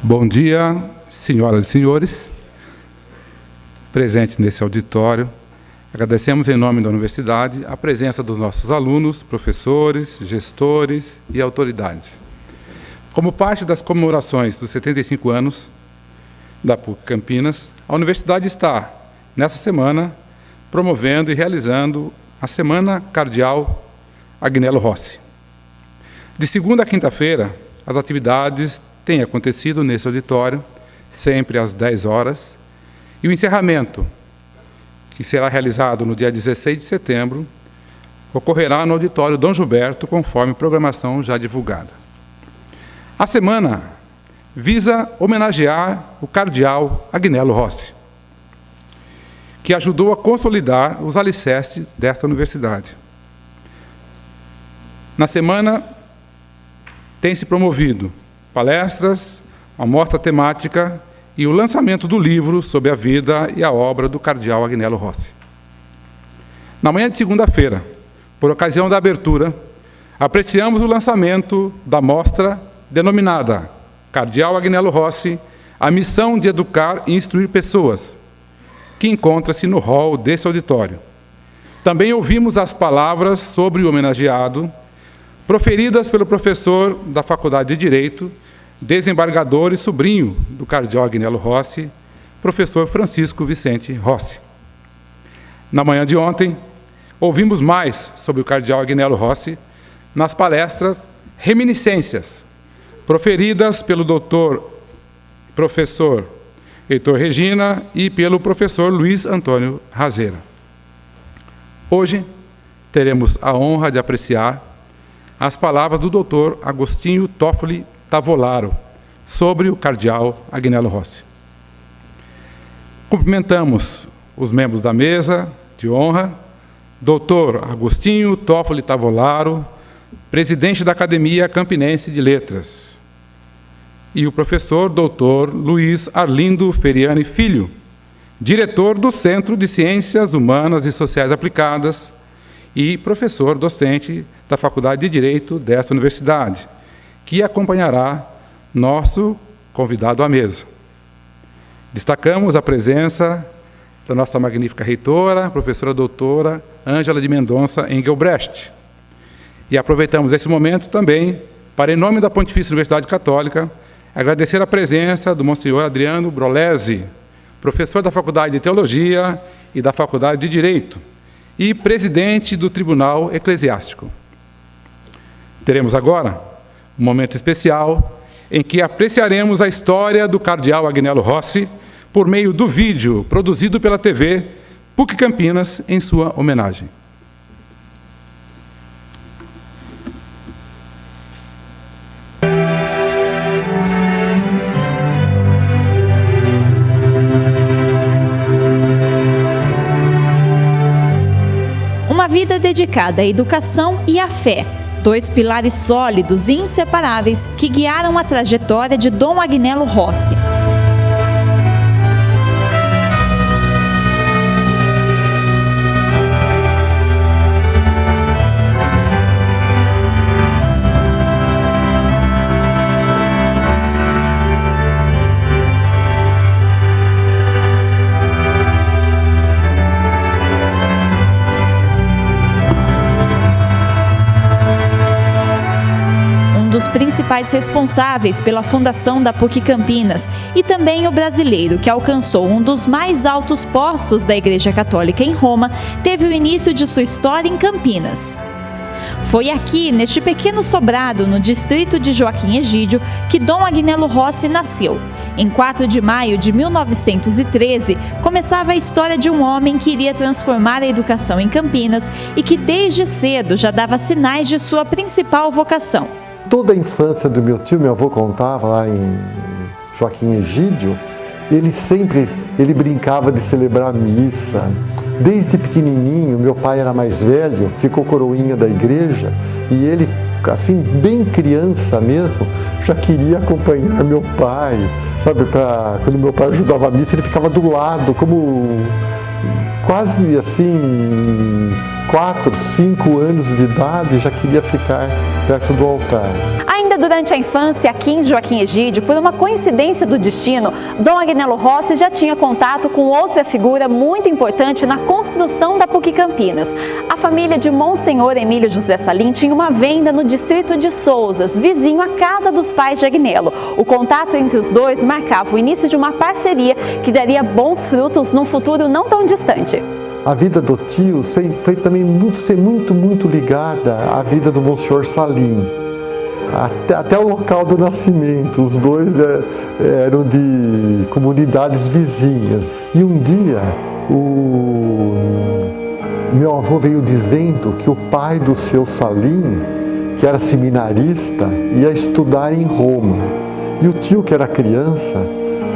Bom dia, senhoras e senhores, presentes nesse auditório. Agradecemos em nome da universidade a presença dos nossos alunos, professores, gestores e autoridades. Como parte das comemorações dos 75 anos da PUC Campinas, a universidade está, nessa semana, promovendo e realizando a Semana Cardeal Agnello Rossi. De segunda a quinta-feira, as atividades têm acontecido nesse auditório, sempre às 10 horas, e o encerramento, que será realizado no dia 16 de setembro, ocorrerá no auditório Dom Gilberto, conforme programação já divulgada. A semana visa homenagear o cardeal Agnello Rossi, que ajudou a consolidar os alicerces desta universidade. Na semana tem se promovido palestras, uma mostra temática e o lançamento do livro sobre a vida e a obra do cardeal Agnello Rossi. Na manhã de segunda-feira, por ocasião da abertura, apreciamos o lançamento da mostra denominada Cardeal Agnello Rossi, a missão de educar e instruir pessoas, que encontra-se no hall desse auditório. Também ouvimos as palavras sobre o homenageado, proferidas pelo professor da Faculdade de Direito, desembargador e sobrinho do cardeal Agnello Rossi, professor Francisco Vicente Rossi. Na manhã de ontem, ouvimos mais sobre o cardeal Agnello Rossi nas palestras Reminiscências, proferidas pelo professor Heitor Regina e pelo professor Luiz Antônio Razeira. Hoje, teremos a honra de apreciar as palavras do Dr. Agostinho Toffoli Tavolaro sobre o cardeal Agnello Rossi. Cumprimentamos os membros da mesa de honra, Dr. Agostinho Toffoli Tavolaro, presidente da Academia Campinense de Letras, e o professor Dr. Luiz Arlindo Feriani Filho, diretor do Centro de Ciências Humanas e Sociais Aplicadas e professor docente da Faculdade de Direito desta universidade, que acompanhará nosso convidado à mesa. Destacamos a presença da nossa magnífica reitora, professora doutora Ângela de Mendonça Engelbrecht. E aproveitamos esse momento também para, em nome da Pontifícia Universidade Católica, agradecer a presença do Monsenhor Adriano Brolesi, professor da Faculdade de Teologia e da Faculdade de Direito, e presidente do Tribunal Eclesiástico. Teremos agora um momento especial em que apreciaremos a história do cardeal Agnello Rossi por meio do vídeo produzido pela TV PUC Campinas em sua homenagem. Uma vida dedicada à educação e à fé, dois pilares sólidos e inseparáveis que guiaram a trajetória de Dom Agnello Rossi. Dos principais responsáveis pela fundação da PUC Campinas e também o brasileiro que alcançou um dos mais altos postos da Igreja Católica em Roma, teve o início de sua história em Campinas. Foi aqui, neste pequeno sobrado, no distrito de Joaquim Egídio, que Dom Agnello Rossi nasceu. Em 4 de maio de 1913, começava a história de um homem que iria transformar a educação em Campinas e que desde cedo já dava sinais de sua principal vocação. Toda a infância do meu tio, meu avô contava lá em Joaquim Egídio, ele brincava de celebrar missa. Desde pequenininho, meu pai era mais velho, ficou coroinha da igreja e ele, assim, bem criança mesmo, já queria acompanhar meu pai. Sabe, quando meu pai ajudava a missa, ele ficava do lado, como quase assim, 4, 5 anos de idade já queria ficar perto do altar. Ainda durante a infância, aqui em Joaquim Egídio, por uma coincidência do destino, Dom Agnello Rossi já tinha contato com outra figura muito importante na construção da PUC Campinas. A família de Monsenhor Emílio José Salim tinha uma venda no distrito de Sousas, vizinho à casa dos pais de Agnello. O contato entre os dois marcava o início de uma parceria que daria bons frutos num futuro não tão distante. A vida do tio foi também muito ligada à vida do Monsenhor Salim. Até o local do nascimento, os dois eram de comunidades vizinhas. E um dia, meu avô veio dizendo que o pai do seu Salim, que era seminarista, ia estudar em Roma. E o tio, que era criança,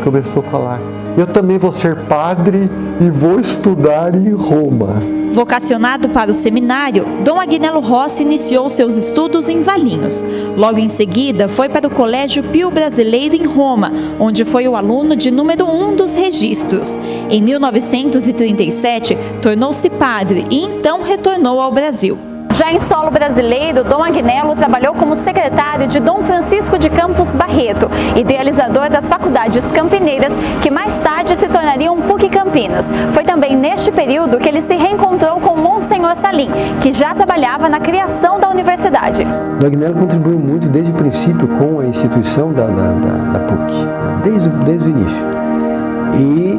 começou a falar: eu também vou ser padre e vou estudar em Roma. Vocacionado para o seminário, Dom Agnello Rossi iniciou seus estudos em Valinhos. Logo em seguida, foi para o Colégio Pio Brasileiro em Roma, onde foi o aluno de número 1 dos registros. Em 1937, tornou-se padre e então retornou ao Brasil. Já em solo brasileiro, Dom Agnello trabalhou como secretário de Dom Francisco de Campos Barreto, idealizador das faculdades campineiras, que mais tarde se tornariam PUC Campinas. Foi também neste período que ele se reencontrou com Monsenhor Salim, que já trabalhava na criação da universidade. Dom Agnello contribuiu muito desde o princípio com a instituição da PUC, desde o início.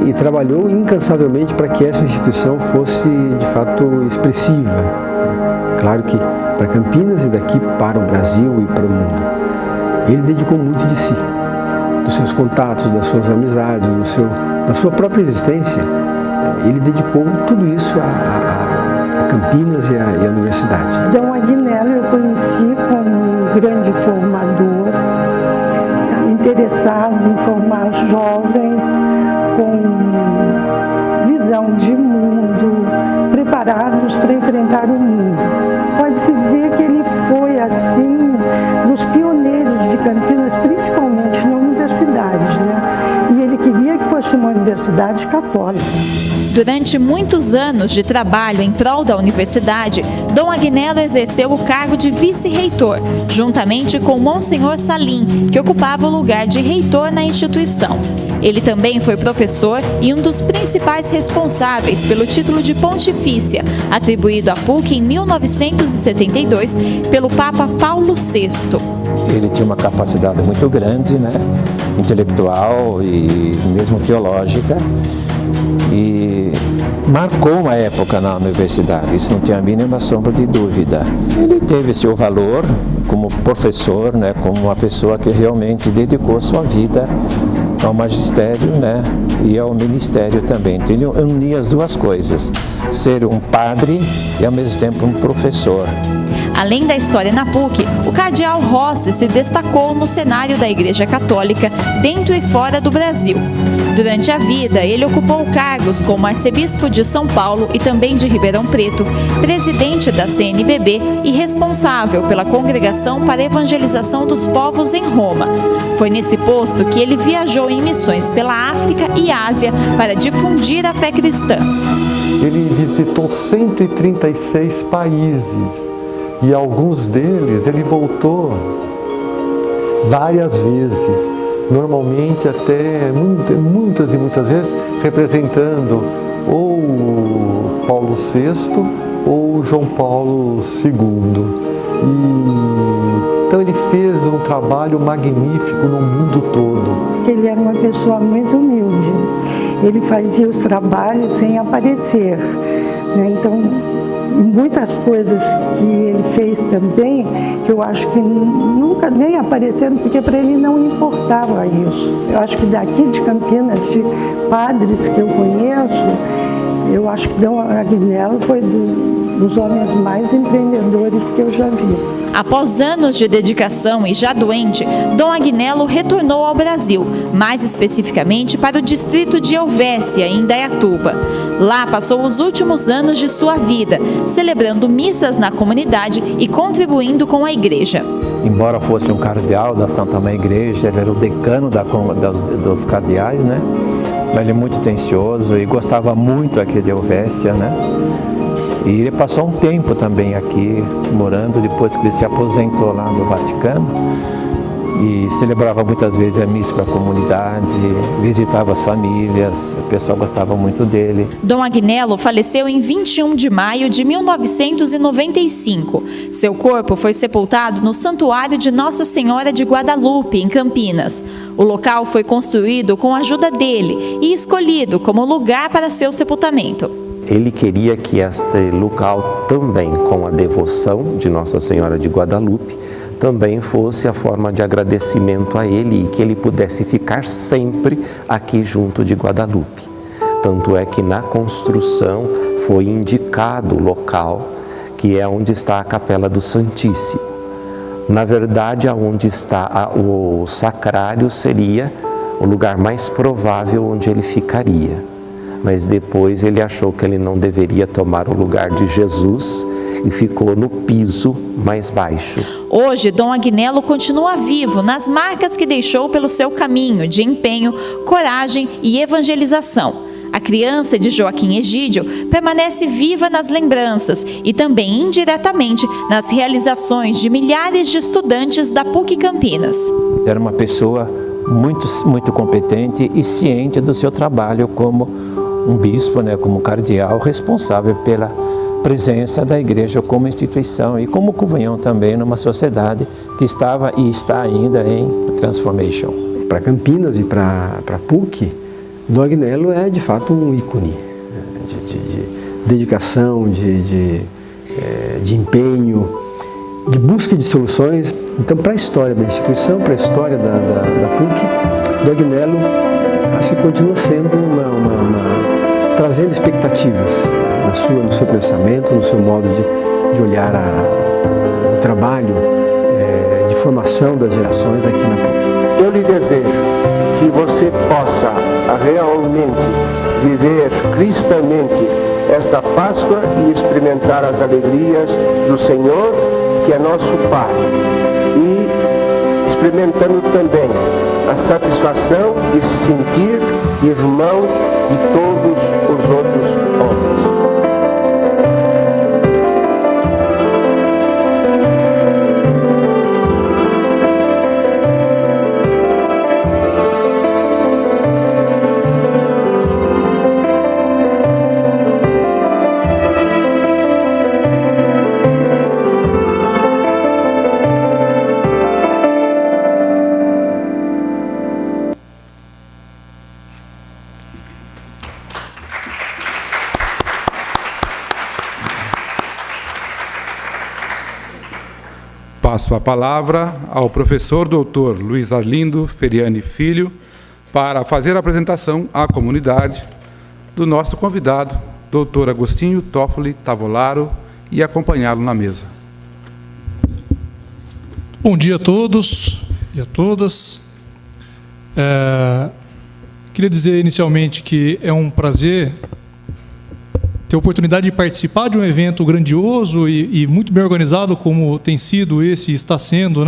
E trabalhou incansavelmente para que essa instituição fosse, de fato, expressiva. Claro que para Campinas e daqui para o Brasil e para o mundo. Ele dedicou muito de si, dos seus contatos, das suas amizades, da sua própria existência. Ele dedicou tudo isso a Campinas e à universidade. Dom Agnello eu conheci como um grande formador, interessado em formar jovens com visão de mundo, preparados para enfrentar o mundo. Pode-se dizer que ele foi, assim, dos pioneiros de Campinas, principalmente na universidade, né? E ele queria que fosse uma universidade católica. Durante muitos anos de trabalho em prol da universidade, Dom Agnello exerceu o cargo de vice-reitor, juntamente com Monsenhor Salim, que ocupava o lugar de reitor na instituição. Ele também foi professor e um dos principais responsáveis pelo título de pontifícia, atribuído à PUC em 1972 pelo Papa Paulo VI. Ele tinha uma capacidade muito grande, né, intelectual e mesmo teológica, e marcou uma época na universidade, isso não tinha a mínima sombra de dúvida. Ele teve seu valor como professor, né, como uma pessoa que realmente dedicou sua vida ao magistério, né, e ao ministério também. Então ele unia as duas coisas, ser um padre e ao mesmo tempo um professor. Além da história na PUC, o cardeal Rossi se destacou no cenário da Igreja Católica dentro e fora do Brasil. Durante a vida, ele ocupou cargos como arcebispo de São Paulo e também de Ribeirão Preto, presidente da CNBB e responsável pela Congregação para a Evangelização dos Povos em Roma. Foi nesse posto que ele viajou em missões pela África e Ásia para difundir a fé cristã. Ele visitou 136 países e alguns deles ele voltou várias vezes. Normalmente até muitas e muitas vezes representando ou Paulo VI ou João Paulo II. Então ele fez um trabalho magnífico no mundo todo. Ele era uma pessoa muito humilde, ele fazia os trabalhos sem aparecer, né? Então, muitas coisas que ele fez também, que eu acho que nunca nem apareceram, porque para ele não importava isso. Eu acho que daqui de Campinas, de padres que eu conheço, eu acho que Dom Agnello foi dos homens mais empreendedores que eu já vi. Após anos de dedicação e já doente, Dom Agnello retornou ao Brasil, mais especificamente para o distrito de Helvécia, em Indaiatuba. Lá passou os últimos anos de sua vida, celebrando missas na comunidade e contribuindo com a igreja. Embora fosse um cardeal da Santa Mãe Igreja, ele era o decano dos cardeais, né? Mas ele é muito atencioso e gostava muito aqui de Helvécia, né? E ele passou um tempo também aqui, morando, depois que ele se aposentou lá no Vaticano. E celebrava muitas vezes a missa para a comunidade, visitava as famílias, o pessoal gostava muito dele. Dom Agnello faleceu em 21 de maio de 1995. Seu corpo foi sepultado no Santuário de Nossa Senhora de Guadalupe, em Campinas. O local foi construído com a ajuda dele e escolhido como lugar para seu sepultamento. Ele queria que este local também, com a devoção de Nossa Senhora de Guadalupe, também fosse a forma de agradecimento a ele e que ele pudesse ficar sempre aqui junto de Guadalupe. Tanto é que na construção foi indicado o local que é onde está a Capela do Santíssimo. Na verdade, aonde está o sacrário seria o lugar mais provável onde ele ficaria. Mas depois ele achou que ele não deveria tomar o lugar de Jesus e ficou no piso mais baixo. Hoje, Dom Agnello continua vivo nas marcas que deixou pelo seu caminho de empenho, coragem e evangelização. A criança de Joaquim Egídio permanece viva nas lembranças e também indiretamente nas realizações de milhares de estudantes da PUC Campinas. Era uma pessoa muito competente e ciente do seu trabalho como um bispo, como cardeal, responsável pela presença da igreja como instituição e como comunhão também numa sociedade que estava e está ainda em transformation. Para Campinas e para a PUC, Dom Agnello é de fato um ícone de dedicação, de empenho, de busca de soluções. Então, para a história da instituição, para a história da PUC, Dom Agnello acho que continua sendo trazendo expectativas no seu pensamento, no seu modo de olhar o trabalho de formação das gerações aqui na PUC. Eu lhe desejo que você possa realmente viver cristamente esta Páscoa e experimentar as alegrias do Senhor, que é nosso Pai, e experimentando também a satisfação de se sentir irmão de todos os outros homens. Passo a palavra ao professor doutor Luiz Arlindo Feriani Filho para fazer a apresentação à comunidade do nosso convidado, doutor Agostinho Toffoli Tavolaro, e acompanhá-lo na mesa. Bom dia a todos e a todas. Queria dizer inicialmente que é um prazer ter a oportunidade de participar de um evento grandioso e muito bem organizado, como tem sido esse e está sendo,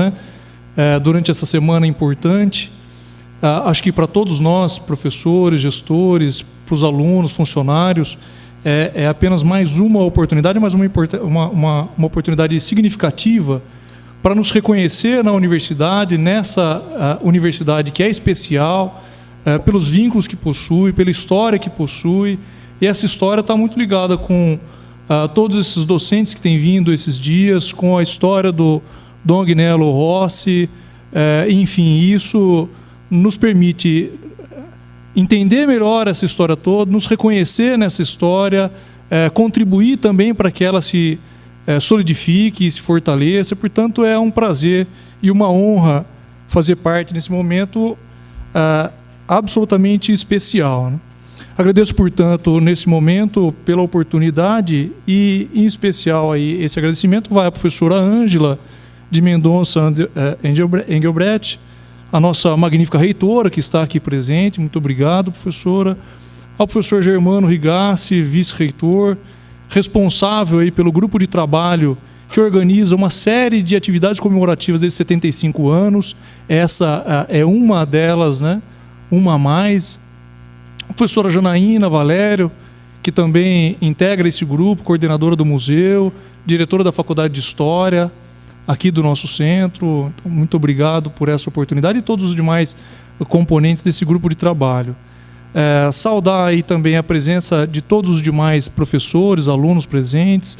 durante essa semana importante. Acho que para todos nós, professores, gestores, para os alunos, funcionários, é apenas mais uma oportunidade, mas uma oportunidade significativa para nos reconhecer na universidade, nessa universidade que é especial, pelos vínculos que possui, pela história que possui. E essa história está muito ligada com todos esses docentes que têm vindo esses dias, com a história do Dom Agnello Rossi. Enfim, isso nos permite entender melhor essa história toda, nos reconhecer nessa história, contribuir também para que ela se solidifique e se fortaleça. Portanto, é um prazer e uma honra fazer parte desse momento absolutamente especial, Agradeço, portanto, nesse momento, pela oportunidade e, em especial, aí, esse agradecimento vai à professora Ângela de Mendonça Engelbrecht, a nossa magnífica reitora, que está aqui presente. Muito obrigado, professora. Ao professor Germano Rigassi, vice-reitor, responsável aí pelo grupo de trabalho que organiza uma série de atividades comemorativas desses 75 anos. Essa é uma delas, uma a mais. A professora Janaína Valério, que também integra esse grupo, coordenadora do museu, diretora da Faculdade de História, aqui do nosso centro. Então, muito obrigado por essa oportunidade e todos os demais componentes desse grupo de trabalho. Saudar aí também a presença de todos os demais professores, alunos presentes.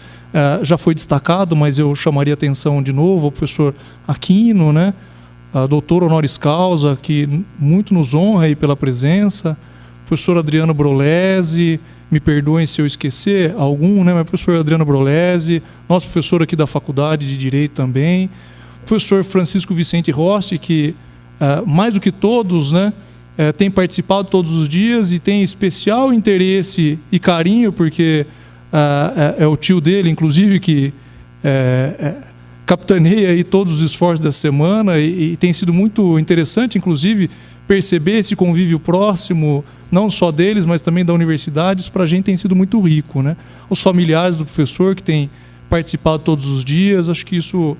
Já foi destacado, mas eu chamaria atenção de novo ao professor Aquino, né? A doutora honoris causa, que muito nos honra aí pela presença. Professor Adriano Brolesi, me perdoem se eu esquecer algum, né? Mas professor Adriano Brolesi, nosso professor aqui da Faculdade de Direito também. Professor Francisco Vicente Rossi, que mais do que todos, né? Tem participado todos os dias e tem especial interesse e carinho, porque é o tio dele, inclusive, que capitaneia aí todos os esforços dessa semana e tem sido muito interessante, inclusive, perceber esse convívio próximo, não só deles, mas também da universidade. Isso para a gente tem sido muito rico, né? Os familiares do professor que têm participado todos os dias, acho que isso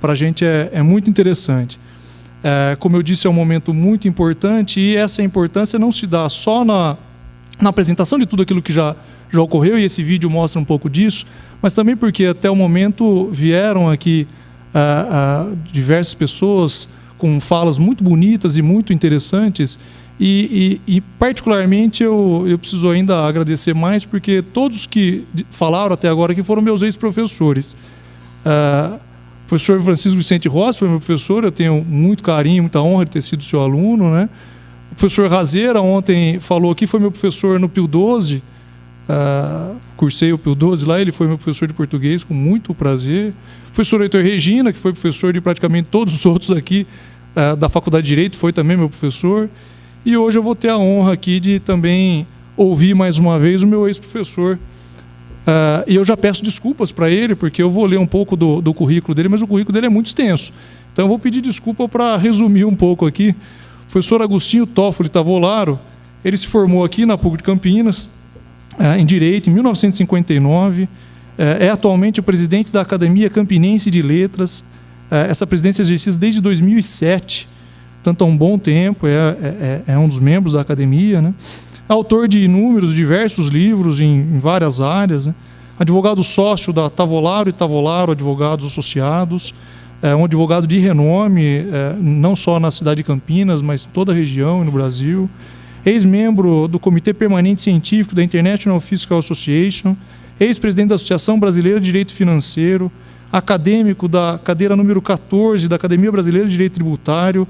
para a gente é muito interessante. Como eu disse, é um momento muito importante e essa importância não se dá só na apresentação de tudo aquilo que já ocorreu, e esse vídeo mostra um pouco disso, mas também porque até o momento vieram aqui diversas pessoas com falas muito bonitas e muito interessantes e particularmente eu preciso ainda agradecer mais porque todos que falaram até agora aqui foram meus ex-professores. O professor Francisco Vicente Rossi foi meu professor, eu tenho muito carinho, muita honra de ter sido seu aluno, né? O professor Razeira ontem falou aqui, foi meu professor no Pio XII, cursei o Pio XII lá, ele foi meu professor de português com muito prazer. O professor Heitor Regina, que foi professor de praticamente todos os outros aqui da Faculdade de Direito, foi também meu professor. E hoje eu vou ter a honra aqui de também ouvir mais uma vez o meu ex-professor. E eu já peço desculpas para ele, porque eu vou ler um pouco do currículo dele, mas o currículo dele é muito extenso. Então eu vou pedir desculpa para resumir um pouco aqui. O professor Agostinho Toffoli Tavolaro, ele se formou aqui na PUC de Campinas, em Direito, em 1959. É atualmente o presidente da Academia Campinense de Letras. Essa presidência é exercida desde 2007, portanto há um bom tempo, é um dos membros da academia, né? Autor de inúmeros, diversos livros em várias áreas, né? Advogado sócio da Tavolaro e Tavolaro Advogados Associados, um advogado de renome, não só na cidade de Campinas, mas em toda a região e no Brasil. Ex-membro do Comitê Permanente Científico da International Fiscal Association, ex-presidente da Associação Brasileira de Direito Financeiro, acadêmico da cadeira número 14 da Academia Brasileira de Direito Tributário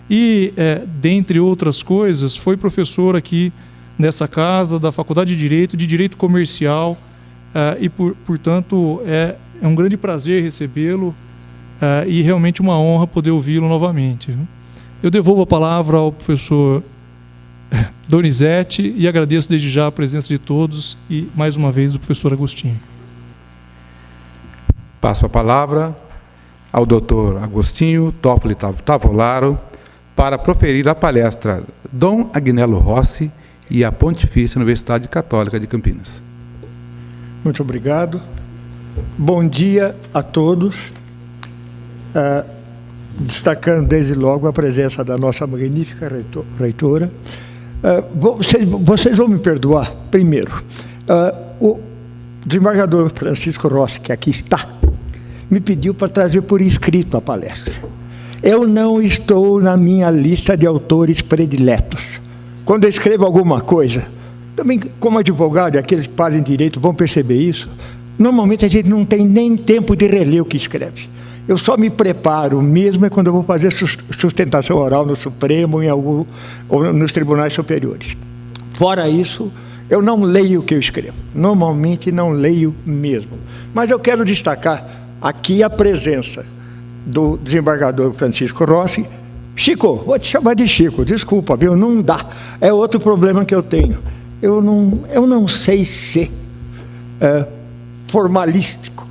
e, dentre outras coisas, foi professor aqui nessa casa da Faculdade de Direito Comercial e, portanto, é um grande prazer recebê-lo e realmente uma honra poder ouvi-lo novamente. Eu devolvo a palavra ao professor Donizete e agradeço desde já a presença de todos e, mais uma vez, do professor Agostinho. Passo a palavra ao doutor Agostinho Toffoli Tavolaro para proferir a palestra Dom Agnello Rossi e a Pontifícia Universidade Católica de Campinas. Muito obrigado. Bom dia a todos. Destacando desde logo a presença da nossa magnífica reitora. Vocês vão me perdoar, primeiro. O desembargador Francisco Rossi, que aqui está, me pediu para trazer por escrito a palestra. Eu não estou na minha lista de autores prediletos. Quando eu escrevo alguma coisa, também como advogado, e aqueles que fazem direito vão perceber isso, normalmente a gente não tem nem tempo de reler o que escreve. Eu só me preparo mesmo quando eu vou fazer sustentação oral no Supremo ou nos tribunais superiores. Fora isso, eu não leio o que eu escrevo. Normalmente não leio mesmo. Mas eu quero destacar aqui a presença do desembargador Francisco Rossi. Chico, vou te chamar de Chico, desculpa, viu? Não dá. É outro problema que eu tenho. Eu não sei ser formalístico.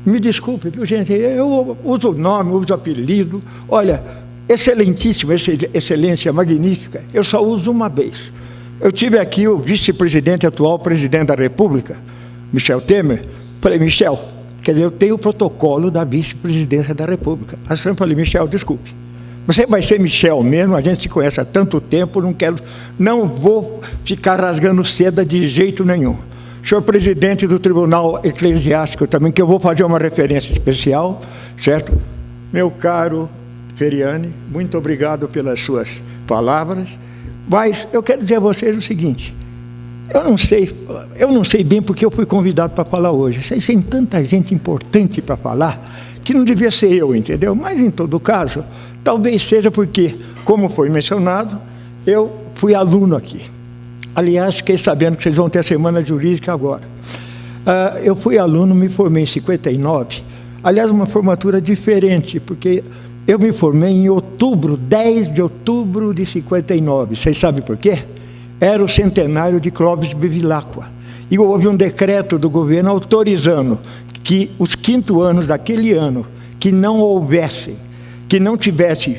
Me desculpe, viu, gente? Eu uso o nome, uso o apelido. Olha, excelentíssimo, excelência magnífica, eu só uso uma vez. Eu tive aqui o vice-presidente atual, presidente da República, Michel Temer. Falei, Michel, quer dizer, eu tenho o protocolo da vice-presidência da República. Aí eu falei, Michel, desculpe. Você vai ser Michel mesmo, a gente se conhece há tanto tempo, não vou ficar rasgando seda de jeito nenhum. senhor presidente do Tribunal Eclesiástico também, que eu vou fazer uma referência especial, certo? Meu caro Feriani, muito obrigado pelas suas palavras, mas eu quero dizer a vocês o seguinte, eu não sei bem porque eu fui convidado para falar hoje. Vocês têm tanta gente importante para falar que não devia ser eu, entendeu? Mas, em todo caso, talvez seja porque, como foi mencionado, eu fui aluno aqui. Aliás, fiquei sabendo que vocês vão ter a semana jurídica agora. Eu fui aluno, me formei em 59. Aliás, uma formatura diferente, porque eu me formei em outubro, 10 de outubro de 59. Vocês sabem por quê? Era o centenário de Clóvis de Bevilacqua. E houve um decreto do governo autorizando que os 5º anos daquele ano, que não houvessem, que não tivessem,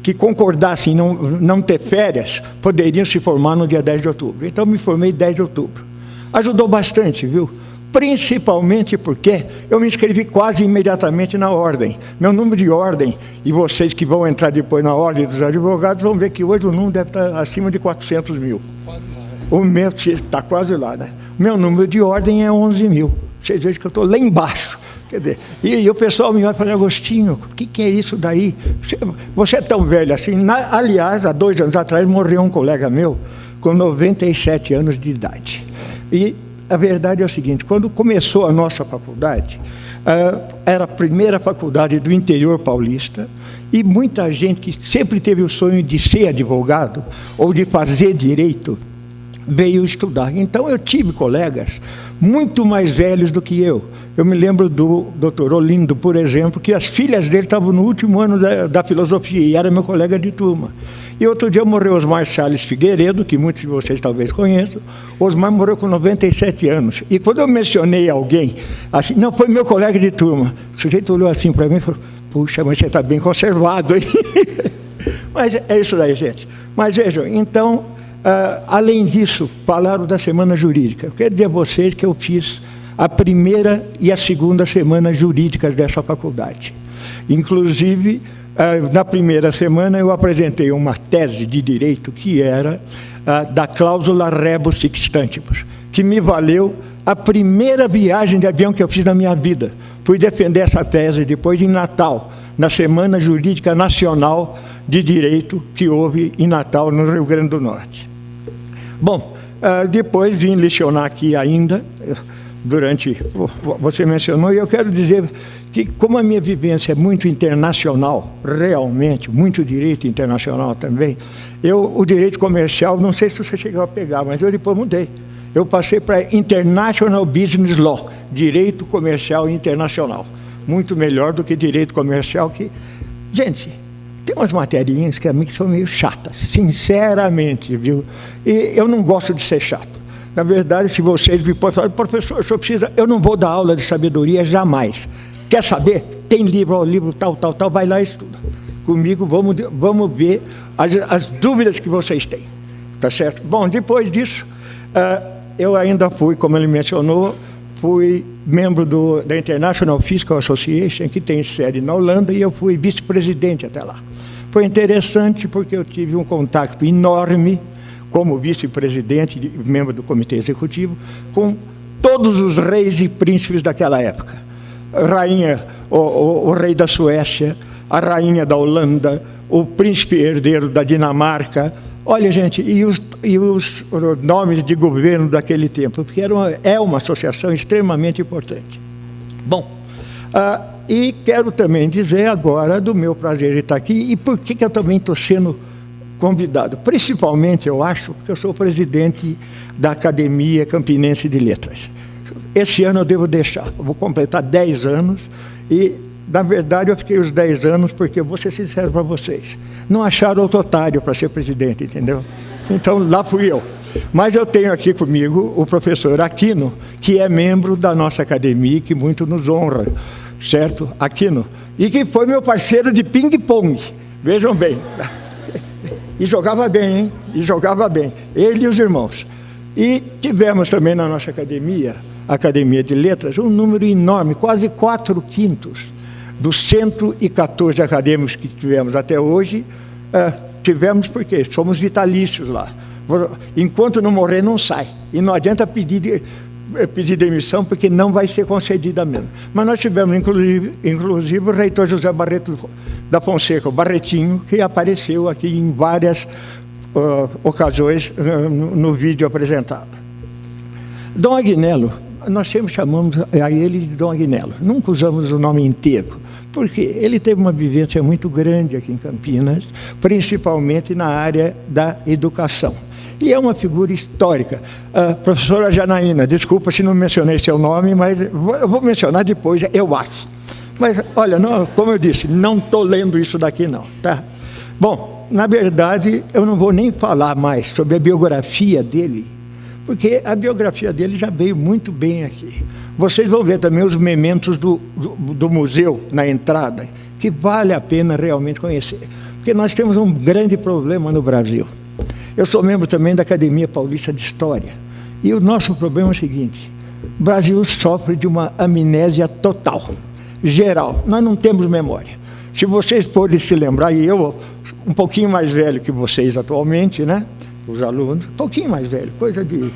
que concordassem em não ter férias, poderiam se formar no dia 10 de outubro. Então, me formei 10 de outubro. Ajudou bastante, viu? Principalmente porque eu me inscrevi quase imediatamente na ordem. Meu número de ordem, e vocês que vão entrar depois na ordem dos advogados, vão ver que hoje o número deve estar acima de 400 mil. Quase lá. O meu está quase lá, né? O meu número de ordem é 11 mil. Vocês vejam que eu estou lá embaixo. Quer dizer, e o pessoal me vai falar, Agostinho, o que é isso daí? Você é tão velho assim. Aliás, há 2 anos atrás morreu um colega meu com 97 anos de idade. E a verdade é o seguinte, quando começou a nossa faculdade, era a primeira faculdade do interior paulista, e muita gente que sempre teve o sonho de ser advogado ou de fazer direito, veio estudar. Então, eu tive colegas muito mais velhos do que eu. Eu me lembro do Dr. Olindo, por exemplo, que as filhas dele estavam no último ano da filosofia, e era meu colega de turma. E outro dia morreu Osmar Salles Figueiredo, que muitos de vocês talvez conheçam. Osmar morreu com 97 anos. E quando eu mencionei alguém, assim, não, foi meu colega de turma, o sujeito olhou assim para mim e falou, puxa, mas você está bem conservado, hein? Mas é isso daí, gente. Mas vejam, então, além disso, falaram da semana jurídica. Eu quero dizer a vocês que eu fiz a primeira e a segunda semana jurídicas dessa faculdade. Inclusive, na primeira semana eu apresentei uma tese de direito que era da cláusula rebus sic stantibus, que me valeu a primeira viagem de avião que eu fiz na minha vida. Fui defender essa tese depois em Natal, na Semana Jurídica Nacional de Direito que houve em Natal, no Rio Grande do Norte. Bom, depois vim lecionar aqui ainda, você mencionou, e eu quero dizer que, como a minha vivência é muito internacional, realmente, muito direito internacional também, o direito comercial, não sei se você chegou a pegar, mas eu depois mudei. Eu passei para International Business Law, direito comercial internacional. Muito melhor do que direito comercial que... Gente, tem umas materinhas que a mim que são meio chatas, sinceramente, viu? E eu não gosto de ser chato. Na verdade, se vocês me podem falar, professor, o senhor precisa... Eu não vou dar aula de sabedoria jamais. Quer saber? Tem livro, ó, livro tal, vai lá e estuda. Comigo, vamos ver as dúvidas que vocês têm. Tá certo? Bom, depois disso, eu ainda fui, como ele mencionou, fui membro da International Fiscal Association, que tem sede na Holanda, e eu fui vice-presidente até lá. Foi interessante porque eu tive um contato enorme como vice-presidente, membro do comitê executivo, com todos os reis e príncipes daquela época. Rainha, o rei da Suécia, a rainha da Holanda, o príncipe herdeiro da Dinamarca. Olha, gente, e os nomes de governo daquele tempo, porque é uma associação extremamente importante. Bom, e quero também dizer agora do meu prazer de estar aqui e por que eu também estou sendo convidado. Principalmente, eu acho, porque eu sou presidente da Academia Campinense de Letras. Esse ano eu devo deixar, eu vou completar 10 anos e, na verdade, eu fiquei os 10 anos porque, eu vou ser sincero para vocês, não acharam outro otário para ser presidente, entendeu? Então, lá fui eu. Mas eu tenho aqui comigo o professor Aquino, que é membro da nossa academia, que muito nos honra, certo? Aquino. E que foi meu parceiro de ping-pong, vejam bem. E jogava bem, hein? E jogava bem. Ele e os irmãos. E tivemos também na nossa academia, Academia de Letras, um número enorme, quase 4/5 dos 114 acadêmicos que tivemos até hoje, tivemos porque somos vitalícios lá. Enquanto não morrer, não sai. E não adianta pedir pedir demissão, porque não vai ser concedida mesmo. Mas nós tivemos, inclusive o reitor José Barreto da Fonseca, o Barretinho, que apareceu aqui em várias ocasiões no vídeo apresentado. Dom Agnello, nós sempre chamamos a ele de Dom Agnello, nunca usamos o nome inteiro, porque ele teve uma vivência muito grande aqui em Campinas, principalmente na área da educação. E é uma figura histórica. Professora Janaína, desculpa se não mencionei seu nome, mas eu vou mencionar depois, eu acho. Mas, olha, não, como eu disse, não estou lendo isso daqui não, tá? Bom, na verdade, eu não vou nem falar mais sobre a biografia dele, porque a biografia dele já veio muito bem aqui. Vocês vão ver também os mementos do museu na entrada, que vale a pena realmente conhecer. Porque nós temos um grande problema no Brasil. Eu sou membro também da Academia Paulista de História. E o nosso problema é o seguinte: o Brasil sofre de uma amnésia total, geral. Nós não temos memória. Se vocês forem se lembrar, e eu, um pouquinho mais velho que vocês atualmente, né? Os alunos, um pouquinho mais velho, coisa de...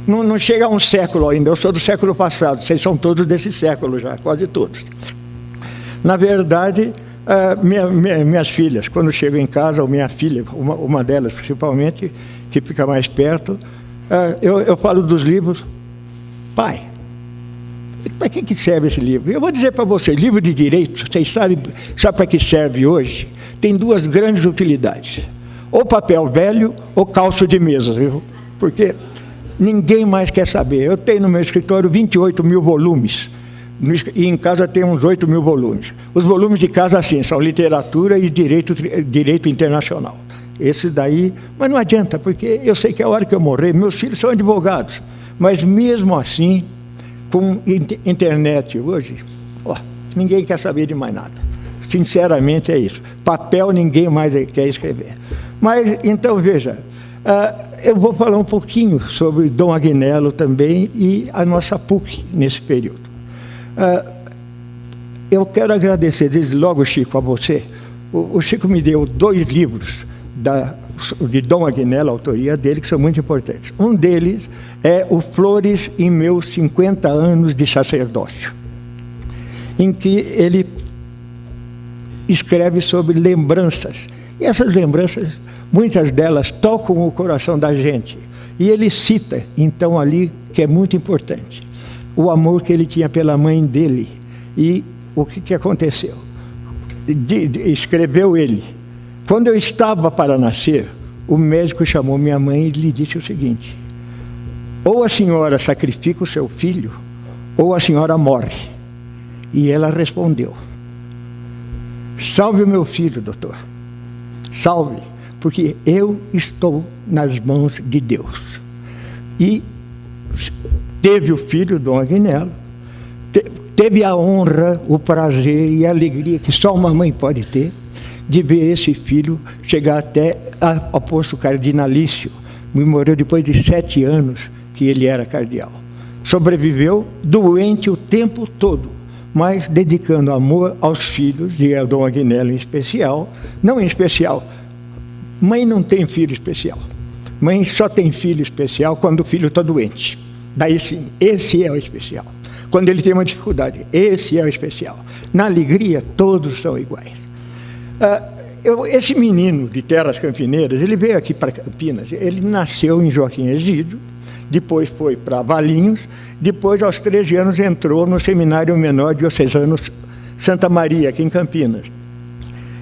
Não chega a um século ainda, eu sou do século passado, vocês são todos desse século já, quase todos. Na verdade, minhas filhas, quando chegam em casa, ou minha filha, uma delas principalmente, que fica mais perto, eu falo dos livros. Pai, para que serve esse livro? Eu vou dizer para vocês, livro de direito, vocês sabem para que serve hoje? Tem duas grandes utilidades. Ou papel velho, ou calço de mesa, viu? Porque ninguém mais quer saber. Eu tenho no meu escritório 28 mil volumes, e em casa tem uns 8 mil volumes. Os volumes de casa, assim, são literatura e direito internacional. Esses daí, mas não adianta, porque eu sei que a hora que eu morrer, meus filhos são advogados, mas mesmo assim, com internet hoje, ninguém quer saber de mais nada. Sinceramente é isso. Papel ninguém mais quer escrever. Mas, então, veja, eu vou falar um pouquinho sobre Dom Agnello também e a nossa PUC nesse período. Eu quero agradecer desde logo, Chico, a você. O Chico me deu 2 livros de Dom Agnello, a autoria dele, que são muito importantes. Um deles é o Flores em meus 50 anos de sacerdócio, em que ele escreve sobre lembranças. E essas lembranças, muitas delas tocam o coração da gente. E ele cita, então, ali, que é muito importante, o amor que ele tinha pela mãe dele. E o que aconteceu? Escreveu ele: quando eu estava para nascer, o médico chamou minha mãe e lhe disse o seguinte: ou a senhora sacrifica o seu filho, ou a senhora morre. E ela respondeu: salve o meu filho, doutor. Salve, porque eu estou nas mãos de Deus. E teve o filho, Dom Agnello, teve a honra, o prazer e a alegria que só uma mãe pode ter, de ver esse filho chegar até ao posto cardinalício. Me morreu depois de 7 anos que ele era cardeal. Sobreviveu doente o tempo todo, mas dedicando amor aos filhos, e a Dom Agnello em especial. Não em especial, mãe não tem filho especial. Mãe só tem filho especial quando o filho está doente. Daí sim, esse é o especial. Quando ele tem uma dificuldade, esse é o especial. Na alegria, todos são iguais. Esse menino de Terras Campineiras, ele veio aqui para Campinas, ele nasceu em Joaquim Egídio, depois foi para Valinhos, depois, aos 13 anos, entrou no Seminário Menor Diocesano Santa Maria, aqui em Campinas.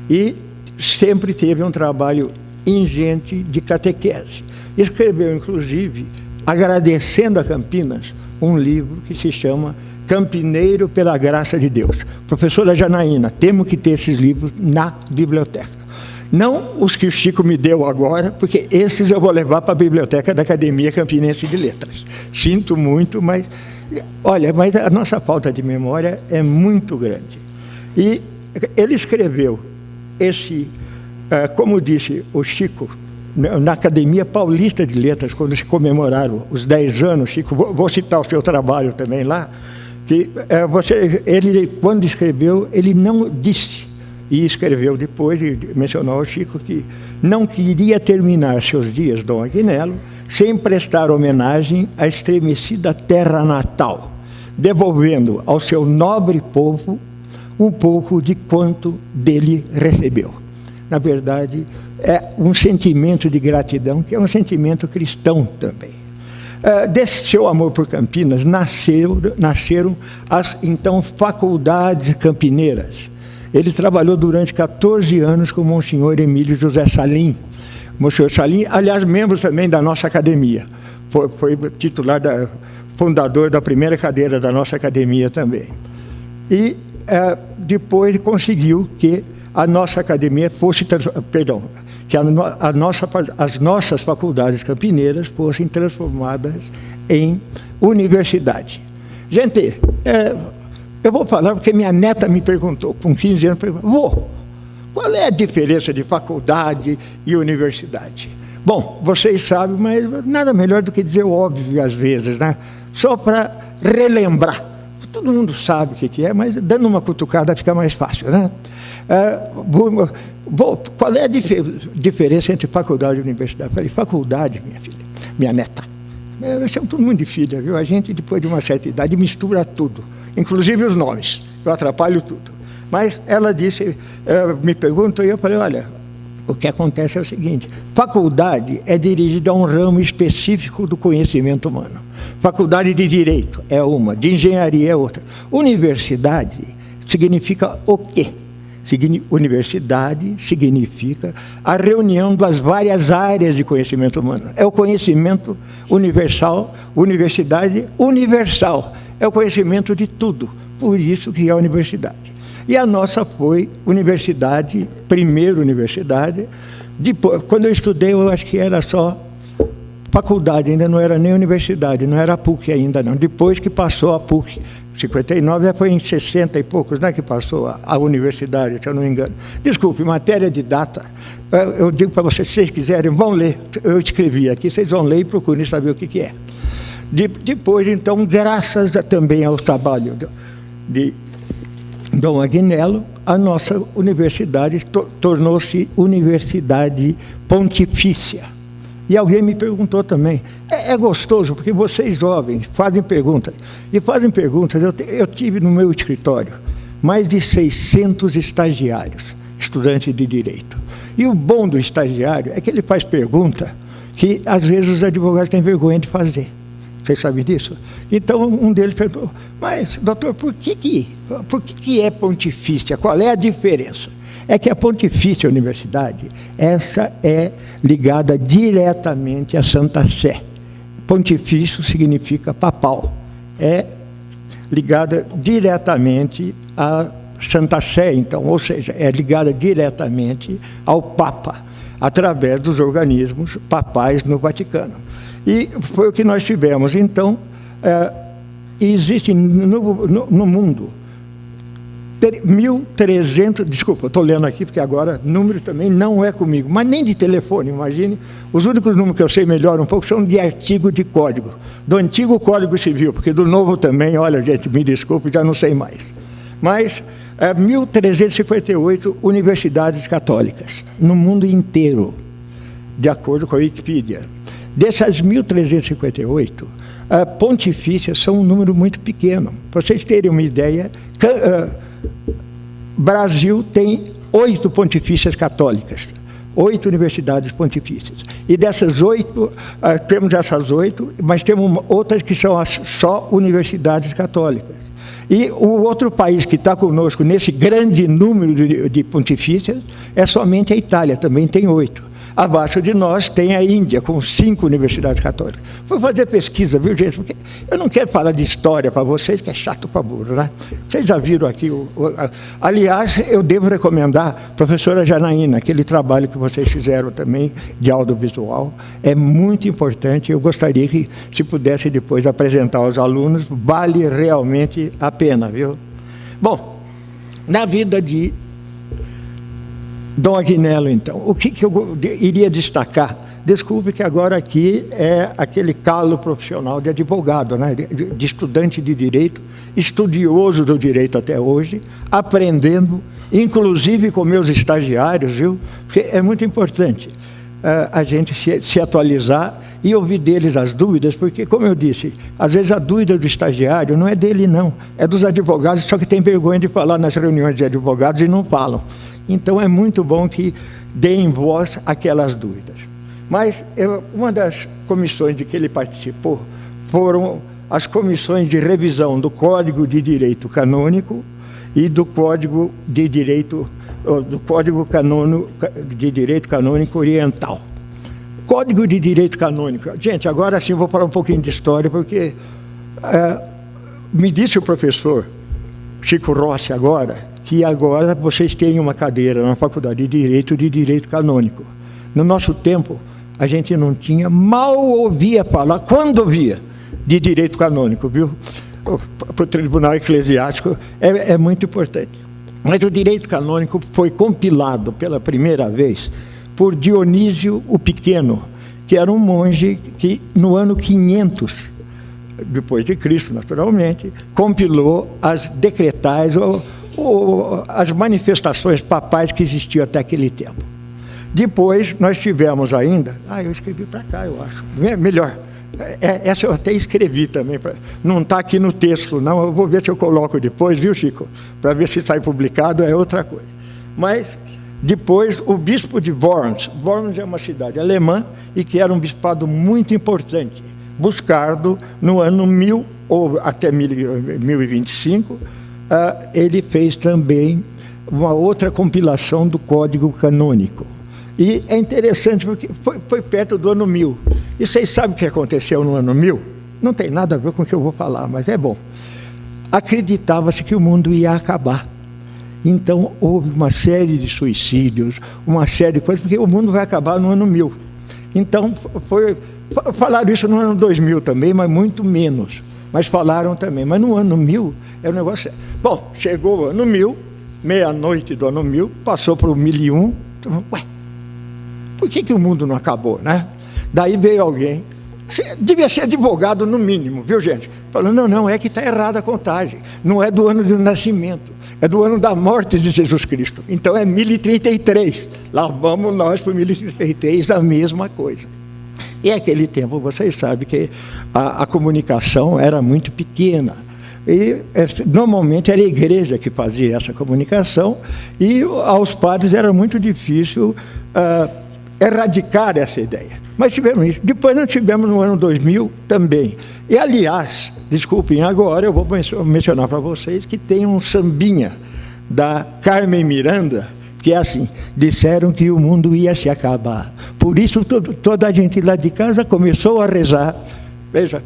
E sempre teve um trabalho ingente de catequese. Escreveu, inclusive, agradecendo a Campinas, um livro que se chama Campineiro pela Graça de Deus. Professora Janaína, temos que ter esses livros na biblioteca. Não os que o Chico me deu agora, porque esses eu vou levar para a biblioteca da Academia Campinense de Letras. Sinto muito, mas... Olha, mas a nossa falta de memória é muito grande. E ele escreveu esse... como disse o Chico, na Academia Paulista de Letras, quando se comemoraram os 10 anos, Chico, vou citar o seu trabalho também lá, que ele, quando escreveu, ele não disse, e escreveu depois, e mencionou ao Chico, que não queria terminar seus dias, Dom Agnello, sem prestar homenagem à estremecida terra natal, devolvendo ao seu nobre povo um pouco de quanto dele recebeu. Na verdade, é um sentimento de gratidão, que é um sentimento cristão também. Desse seu amor por Campinas nasceram as, então, faculdades campineiras. Ele trabalhou durante 14 anos com o Monsenhor Emílio José Salim. Monsenhor Salim, aliás, membro também da nossa academia. Foi titular, fundador da primeira cadeira da nossa academia também. E depois conseguiu que a nossa academia fosse, que as nossas faculdades campineiras fossem transformadas em universidade. Gente, eu vou falar porque minha neta me perguntou, com 15 anos, vô, qual é a diferença de faculdade e universidade? Bom, vocês sabem, mas nada melhor do que dizer o óbvio às vezes, né? Só para relembrar. Todo mundo sabe o que é, mas dando uma cutucada fica mais fácil, né? Qual é a diferença entre faculdade e universidade? Eu falei, faculdade, minha filha, minha neta. Eu chamo todo mundo de filha, viu? A gente, depois de uma certa idade, mistura tudo, inclusive os nomes. Eu atrapalho tudo. Mas ela disse, me perguntou, e eu falei, olha, o que acontece é o seguinte, faculdade é dirigida a um ramo específico do conhecimento humano. Faculdade de Direito é uma, de Engenharia é outra. Universidade significa o quê? Universidade significa a reunião das várias áreas de conhecimento humano. É o conhecimento universal, universidade universal. É o conhecimento de tudo, por isso que é a universidade. E a nossa foi universidade, primeira universidade. Depois, quando eu estudei, eu acho que era só faculdade, ainda não era nem universidade, não era a PUC ainda não. Depois que passou a PUC, 59, foi em 60 e poucos, né, que passou a universidade, se eu não me engano. Desculpe, matéria de data, eu digo para vocês, se vocês quiserem, vão ler. Eu escrevi aqui, vocês vão ler e procurem saber o que é. Depois, então, graças também ao trabalho de Dom Agnello, a nossa universidade tornou-se universidade pontifícia. E alguém me perguntou também, é gostoso, porque vocês jovens fazem perguntas, e fazem perguntas, eu tive no meu escritório mais de 600 estagiários, estudantes de Direito. E o bom do estagiário é que ele faz pergunta que, às vezes, os advogados têm vergonha de fazer. Vocês sabem disso? Então, um deles perguntou, mas, doutor, por que é pontifícia? Qual é a diferença? É que a Pontifícia Universidade, essa é ligada diretamente à Santa Sé. Pontifício significa papal. É ligada diretamente à Santa Sé, então, ou seja, é ligada diretamente ao Papa, através dos organismos papais no Vaticano. E foi o que nós tivemos. Então, existe no mundo 1.300, desculpa, estou lendo aqui porque agora número também não é comigo, mas nem de telefone, imagine. Os únicos números que eu sei melhor um pouco são de artigo de código, do antigo Código Civil, porque do novo também, olha gente, me desculpe, já não sei mais. Mas 1.358 universidades católicas no mundo inteiro, de acordo com a Wikipedia. Dessas 1.358, pontifícias são um número muito pequeno. Para vocês terem uma ideia, Brasil tem 8 pontifícias católicas, 8 universidades pontifícias. E dessas 8, temos essas 8, mas temos outras que são só universidades católicas. E o outro país que está conosco nesse grande número de pontifícias é somente a Itália, também tem 8. Abaixo de nós tem a Índia, com 5 universidades católicas. Vou fazer pesquisa, viu, gente? Porque eu não quero falar de história para vocês, que é chato para burro, né? Vocês já viram aqui. Aliás, eu devo recomendar a professora Janaína, aquele trabalho que vocês fizeram também de audiovisual. É muito importante. Eu gostaria que, se pudesse depois apresentar aos alunos, vale realmente a pena, viu? Bom, na vida de Dom Agnello, então, o que eu iria destacar? Desculpe que agora aqui é aquele calo profissional de advogado, né? de estudante de direito, estudioso do direito até hoje, aprendendo, inclusive com meus estagiários, viu? Porque é muito importante. a gente se atualizar e ouvir deles as dúvidas, porque, como eu disse, às vezes a dúvida do estagiário não é dele, não, é dos advogados, só que tem vergonha de falar nas reuniões de advogados e não falam. Então, é muito bom que deem voz àquelas dúvidas. Mas uma das comissões de que ele participou foram as comissões de revisão do Código de Direito Canônico e do Código de Direito Canônico Oriental. Código de Direito Canônico. Gente, agora sim vou falar um pouquinho de história, porque me disse o professor Chico Rossi agora, que agora vocês têm uma cadeira na Faculdade de Direito Canônico. No nosso tempo, a gente não tinha, mal ouvia falar, quando ouvia, de direito canônico, viu? Para o Tribunal Eclesiástico é muito importante. Mas o direito canônico foi compilado pela primeira vez por Dionísio o Pequeno, que era um monge que, no ano 500, depois de Cristo, naturalmente, compilou as decretais, ou as manifestações papais que existiam até aquele tempo. Depois, nós tivemos ainda... eu escrevi para cá, eu acho. Melhor. Essa eu até escrevi também. Não está aqui no texto, não. Eu vou ver se eu coloco depois, viu, Chico? Para ver se sai publicado, é outra coisa. Mas, depois, o bispo de Worms. Worms é uma cidade alemã e que era um bispado muito importante. Buscado no ano 1000 ou até 1025, ele fez também uma outra compilação do Código Canônico. E é interessante porque foi perto do ano 1000. E vocês sabem o que aconteceu no ano 1000? Não tem nada a ver com o que eu vou falar, mas é bom. Acreditava-se que o mundo ia acabar. Então, houve uma série de suicídios, uma série de coisas, porque o mundo vai acabar no ano 1000. Então, falaram isso no ano 2000 também, mas muito menos. Mas falaram também. Mas no ano 1000, é um negócio... Bom, chegou o ano 1000, meia-noite do ano 1000, passou para o 1001, então, por que o mundo não acabou, né? Daí veio alguém, devia ser advogado no mínimo, viu, gente? Falou, não, é que está errada a contagem. Não é do ano do nascimento, é do ano da morte de Jesus Cristo. Então é 1033. Lá vamos nós para 1033, a mesma coisa. E naquele tempo, vocês sabem que a comunicação era muito pequena. E normalmente era a igreja que fazia essa comunicação e aos padres era muito difícil erradicar essa ideia. Mas tivemos isso. Depois nós tivemos no ano 2000 também. E, aliás, desculpem, agora eu vou mencionar para vocês que tem um sambinha da Carmen Miranda, que é assim, disseram que o mundo ia se acabar. Por isso toda a gente lá de casa começou a rezar. Veja,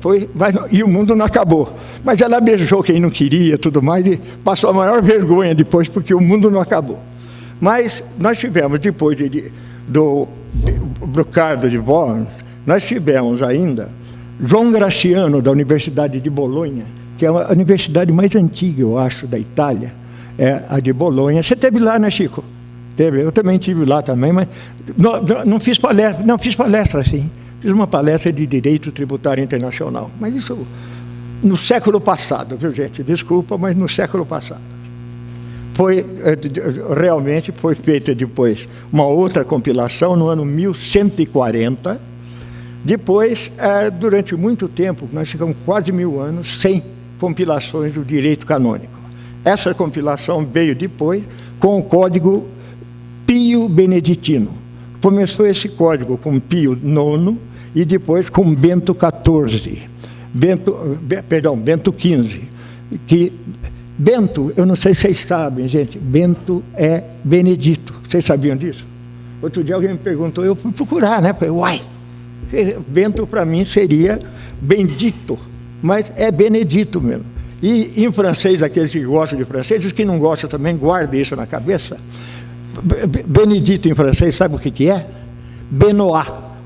e o mundo não acabou. Mas ela beijou quem não queria, tudo mais, e passou a maior vergonha depois, porque o mundo não acabou. Mas nós tivemos, depois do Brucardo de Worms, nós tivemos ainda João Graciano, da Universidade de Bolonha, que é a universidade mais antiga, eu acho, da Itália, é a de Bolonha. Você esteve lá, né, Chico? Teve, eu também estive lá também, mas não fiz palestra assim. Fiz uma palestra de Direito Tributário Internacional, mas isso no século passado, viu, gente? Desculpa, mas no século passado. Realmente foi feita depois uma outra compilação no ano 1140. Depois, durante muito tempo, nós ficamos quase 1000 anos sem compilações do direito canônico. Essa compilação veio depois com o Código Pio Beneditino. Começou esse código com Pio IX e depois com Bento XIV. Bento XV, que... Bento, eu não sei se vocês sabem, gente, Bento é Benedito. Vocês sabiam disso? Outro dia alguém me perguntou, eu fui procurar, né? Falei, Bento para mim seria bendito, mas é Benedito mesmo. E em francês, aqueles que gostam de francês, os que não gostam também, guardem isso na cabeça. Benedito em francês, sabe o que é?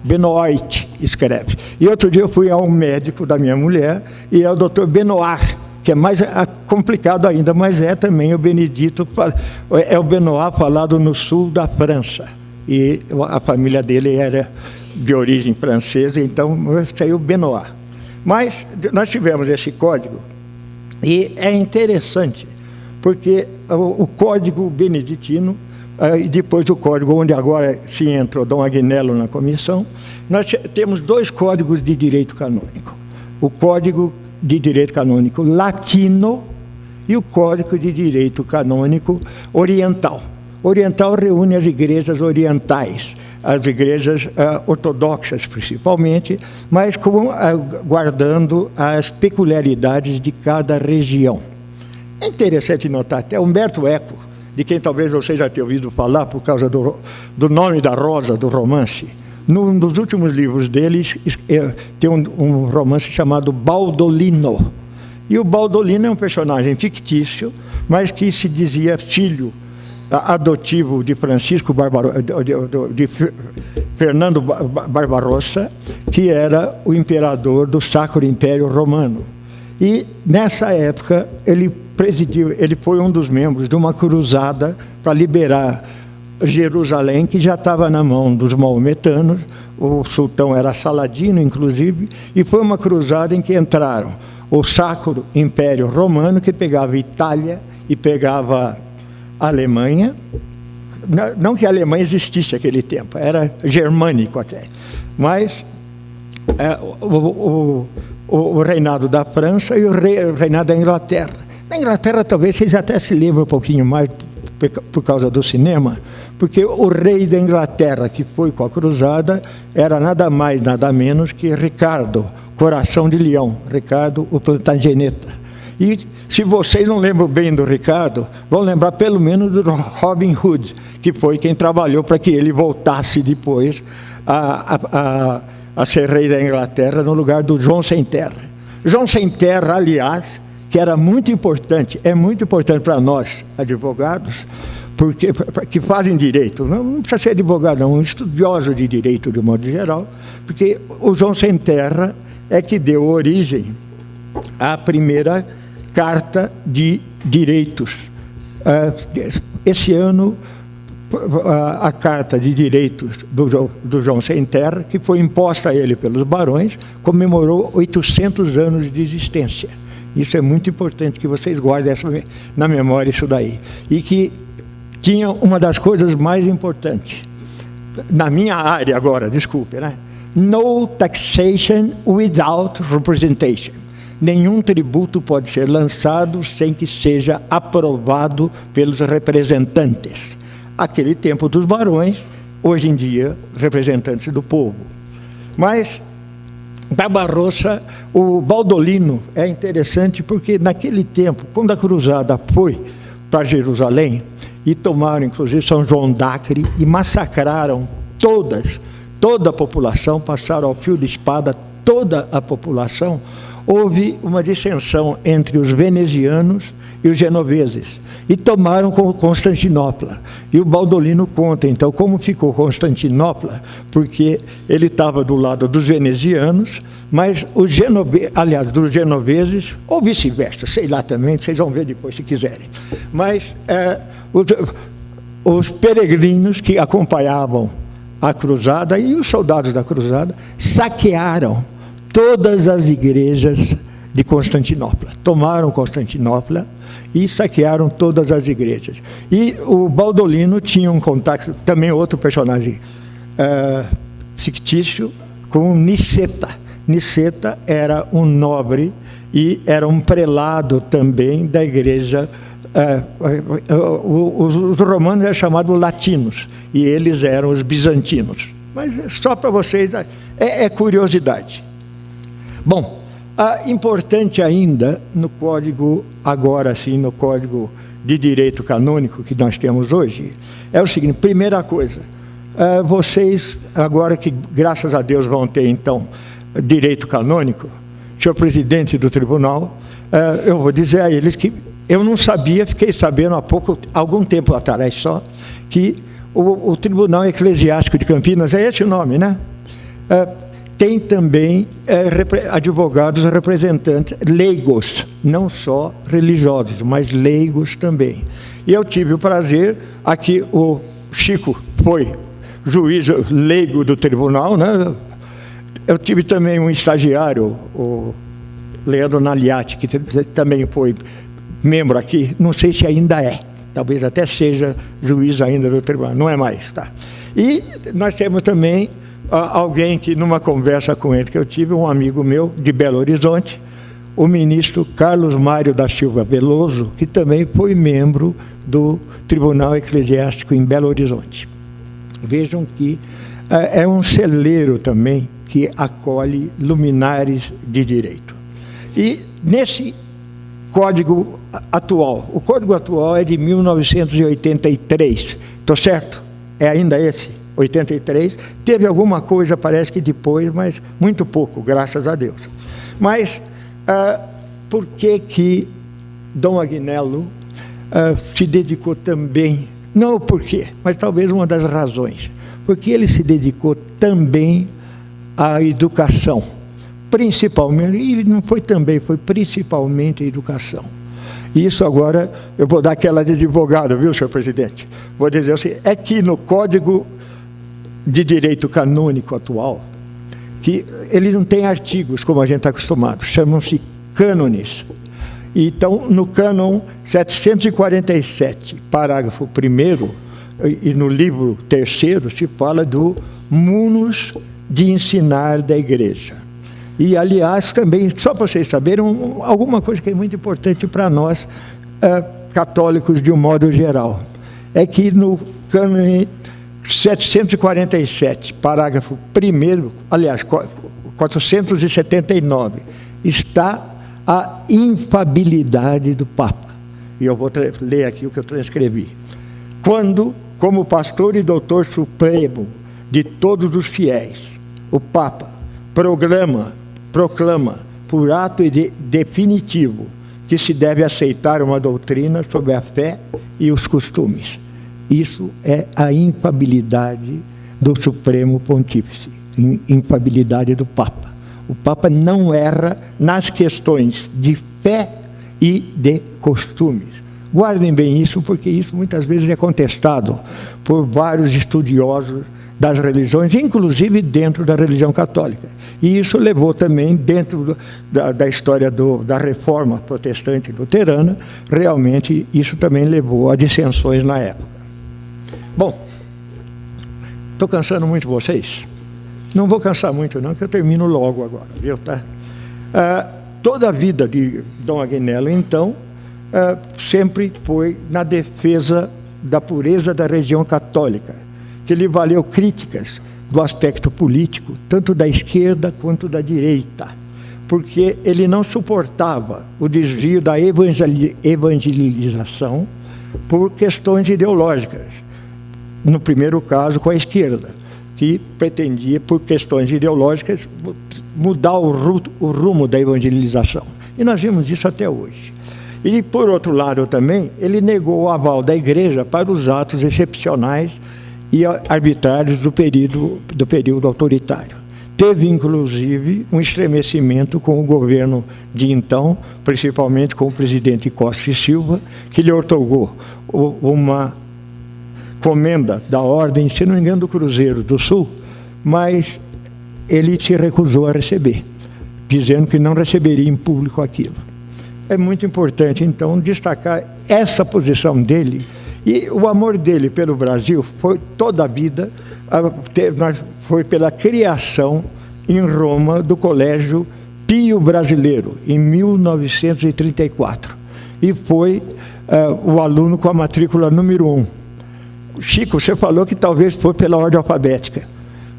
Benoit escreve. E outro dia eu fui a um médico da minha mulher, e é o doutor Benoit, que é mais complicado ainda, mas é também o Benedito, é o Benoit falado no sul da França. E a família dele era de origem francesa, então saiu Benoit. Mas nós tivemos esse código, e é interessante, porque o código beneditino e depois o código onde agora se entrou Dom Agnello na comissão, nós temos 2 códigos de direito canônico. O Código de Direito Canônico Latino e o Código de Direito Canônico Oriental. Oriental reúne as igrejas orientais, as igrejas ortodoxas principalmente, mas guardando as peculiaridades de cada região. É interessante notar, até Umberto Eco, de quem talvez você já tenha ouvido falar por causa do nome da rosa do romance, num dos últimos livros dele tem um romance chamado Baldolino. E o Baldolino é um personagem fictício, mas que se dizia filho adotivo de de Fernando Barbarossa, que era o imperador do Sacro Império Romano. E nessa época ele foi um dos membros de uma cruzada para liberar Jerusalém, que já estava na mão dos maometanos. O sultão era Saladino, inclusive, e foi uma cruzada em que entraram o Sacro Império Romano, que pegava Itália e pegava Alemanha. Não que a Alemanha existisse naquele tempo, era germânico até, mas o reinado da França e o reinado da Inglaterra. Na Inglaterra talvez vocês até se lembrem um pouquinho mais por causa do cinema, porque o rei da Inglaterra que foi com a cruzada era nada mais, nada menos que Ricardo, Coração de Leão, Ricardo o Plantageneta. E se vocês não lembram bem do Ricardo, vão lembrar pelo menos do Robin Hood, que foi quem trabalhou para que ele voltasse depois a ser rei da Inglaterra no lugar do João Sem Terra. João Sem Terra, aliás, que era muito importante, é muito importante para nós, advogados, porque que fazem direito, não precisa ser advogado, não, um estudioso de direito de modo geral, porque o João Sem Terra é que deu origem à primeira Carta de Direitos. Esse ano, a Carta de Direitos do João Sem Terra, que foi imposta a ele pelos barões, comemorou 800 anos de existência. Isso é muito importante que vocês guardem na memória isso daí. E que tinha uma das coisas mais importantes, na minha área agora, desculpe, né? No taxation without representation. Nenhum tributo pode ser lançado sem que seja aprovado pelos representantes. Aquele tempo dos barões, hoje em dia, representantes do povo. Mas Barbarossa, o Baldolino é interessante porque naquele tempo, quando a cruzada foi para Jerusalém e tomaram inclusive São João d'Acre e massacraram toda a população, passaram ao fio de espada toda a população, houve uma dissensão entre os venezianos e os genoveses e tomaram Constantinopla. E o Baldolino conta, então, como ficou Constantinopla, porque ele estava do lado dos venezianos, mas dos genoveses, ou vice-versa, sei lá também, vocês vão ver depois se quiserem. Mas os peregrinos que acompanhavam a cruzada e os soldados da cruzada saquearam todas as igrejas de Constantinopla. Tomaram Constantinopla e saquearam todas as igrejas. E o Baldolino tinha um contato, também outro personagem fictício, com Niceta. Niceta era um nobre e era um prelado também da igreja. Os romanos eram chamados latinos e eles eram os bizantinos. Mas só para vocês, é curiosidade. Bom, importante ainda no código, agora sim, no Código de Direito Canônico que nós temos hoje, é o seguinte: primeira coisa, vocês, agora que graças a Deus vão ter então direito canônico, senhor presidente do tribunal, eu vou dizer a eles que eu não sabia, fiquei sabendo há algum tempo atrás só, que o Tribunal Eclesiástico de Campinas, é esse o nome, né? Tem também advogados representantes leigos, não só religiosos, mas leigos também. E eu tive o prazer, aqui o Chico foi juiz leigo do tribunal, né? Eu tive também um estagiário, o Leandro Naliati, que também foi membro aqui, não sei se ainda é, talvez até seja juiz ainda do tribunal, não é mais, tá? E nós temos também alguém que, numa conversa com ele que eu tive, um amigo meu de Belo Horizonte, o ministro Carlos Mário da Silva Veloso, que também foi membro do Tribunal Eclesiástico em Belo Horizonte. Vejam que é um celeiro também que acolhe luminares de direito. E nesse código atual, o código atual é de 1983, estou certo? É ainda esse, 83. Teve alguma coisa, parece que depois, mas muito pouco, graças a Deus. Mas por que Dom Agnello se dedicou também, não o porquê, mas talvez uma das razões, porque ele se dedicou também à educação, principalmente, e não foi também, foi principalmente a educação. Isso agora, eu vou dar aquela de advogado, viu, senhor presidente? Vou dizer assim, é que no Código de Direito Canônico atual, que ele não tem artigos, como a gente está acostumado, chamam-se cânones. Então, no cânon 747, parágrafo 1º, e no livro 3º, se fala do munus de ensinar da igreja. E, aliás, também, só para vocês saberem, alguma coisa que é muito importante para nós, católicos de um modo geral, é que no cânon 747, parágrafo 1º, aliás, 479, está a infabilidade do Papa. E eu vou ler aqui o que eu transcrevi. Quando, como pastor e doutor supremo de todos os fiéis, o Papa proclama por ato definitivo que se deve aceitar uma doutrina sobre a fé e os costumes. Isso é a infabilidade do Supremo Pontífice, infabilidade do Papa. O Papa não erra nas questões de fé e de costumes. Guardem bem isso, porque isso muitas vezes é contestado por vários estudiosos das religiões, inclusive dentro da religião católica. E isso levou também, dentro da história da reforma protestante luterana, realmente isso também levou a dissensões na época. Bom, estou cansando muito vocês? Não vou cansar muito não, que eu termino logo agora, viu, tá? Toda a vida de Dom Agnello, então, sempre foi na defesa da pureza da religião católica, que lhe valeu críticas do aspecto político, tanto da esquerda quanto da direita, porque ele não suportava o desvio da evangelização por questões ideológicas, no primeiro caso com a esquerda, que pretendia, por questões ideológicas, mudar o rumo da evangelização. E nós vimos isso até hoje. E, por outro lado, também, ele negou o aval da Igreja para os atos excepcionais e arbitrários do período autoritário. Teve, inclusive, um estremecimento com o governo de então, principalmente com o presidente Costa e Silva, que lhe otorgou uma comenda da ordem, se não me engano, do Cruzeiro do Sul, mas ele se recusou a receber, dizendo que não receberia em público aquilo. É muito importante, então, destacar essa posição dele, e o amor dele pelo Brasil foi toda a vida, foi pela criação em Roma do Colégio Pio Brasileiro, em 1934, e foi o aluno com a matrícula número 1. Chico, você falou que talvez foi pela ordem alfabética.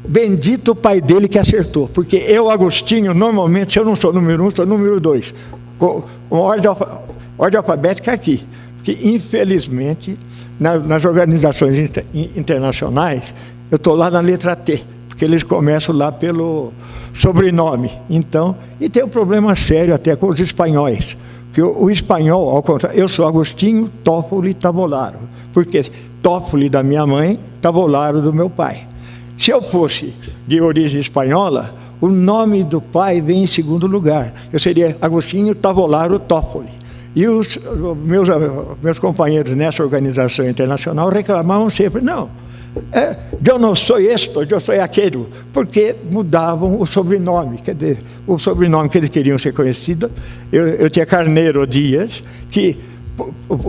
Bendito o pai dele que acertou, porque eu, Agostinho, normalmente, se eu não sou número 1, sou número 2. Ordem alfabética aqui, porque, infelizmente, nas organizações internacionais, eu estou lá na letra T, porque eles começam lá pelo sobrenome. Então, e tem um problema sério até com os espanhóis, porque o espanhol, ao contrário, eu sou Agostinho Toffoli Tavolaro, porque Toffoli da minha mãe, Tavolaro do meu pai. Se eu fosse de origem espanhola, o nome do pai vem em segundo lugar. Eu seria Agostinho Tavolaro Toffoli. E os meus companheiros nessa organização internacional reclamavam sempre, não, eu não sou isto, eu sou aquele, porque mudavam o sobrenome, quer dizer, o sobrenome que eles queriam ser conhecido. Eu tinha Carneiro Dias, que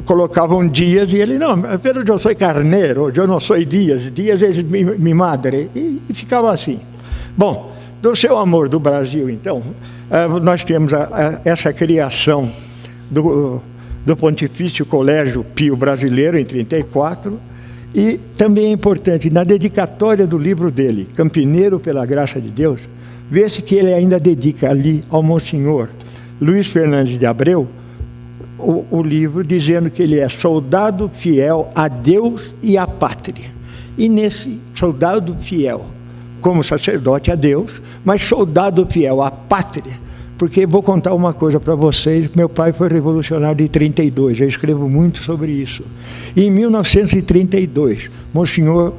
colocavam Dias e ele, não, pero eu sou Carneiro, eu não sou Dias, Dias é mi madre, e ficava assim. Bom, do seu amor do Brasil, então, nós temos essa criação do Pontifício Colégio Pio Brasileiro, em 34, e também é importante, na dedicatória do livro dele, Campineiro pela Graça de Deus, vê-se que ele ainda dedica ali ao Monsenhor Luiz Fernandes de Abreu o livro, dizendo que ele é soldado fiel a Deus e à pátria. E nesse soldado fiel, como sacerdote a Deus, mas soldado fiel à pátria, porque vou contar uma coisa para vocês, meu pai foi revolucionário de 32, eu escrevo muito sobre isso. E em 1932, Monsenhor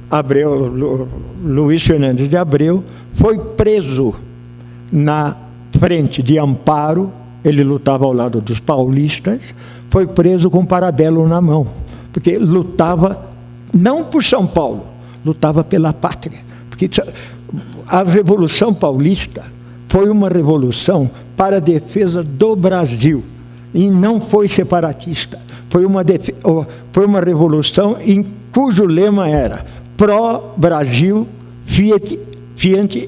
Abreu, Luiz Fernandes de Abreu, foi preso na frente de Amparo, ele lutava ao lado dos paulistas, foi preso com parabelo na mão, porque lutava não por São Paulo, lutava pela pátria, porque a Revolução Paulista foi uma revolução para a defesa do Brasil, e não foi separatista, foi uma revolução em cujo lema era pró-Brasil, fiat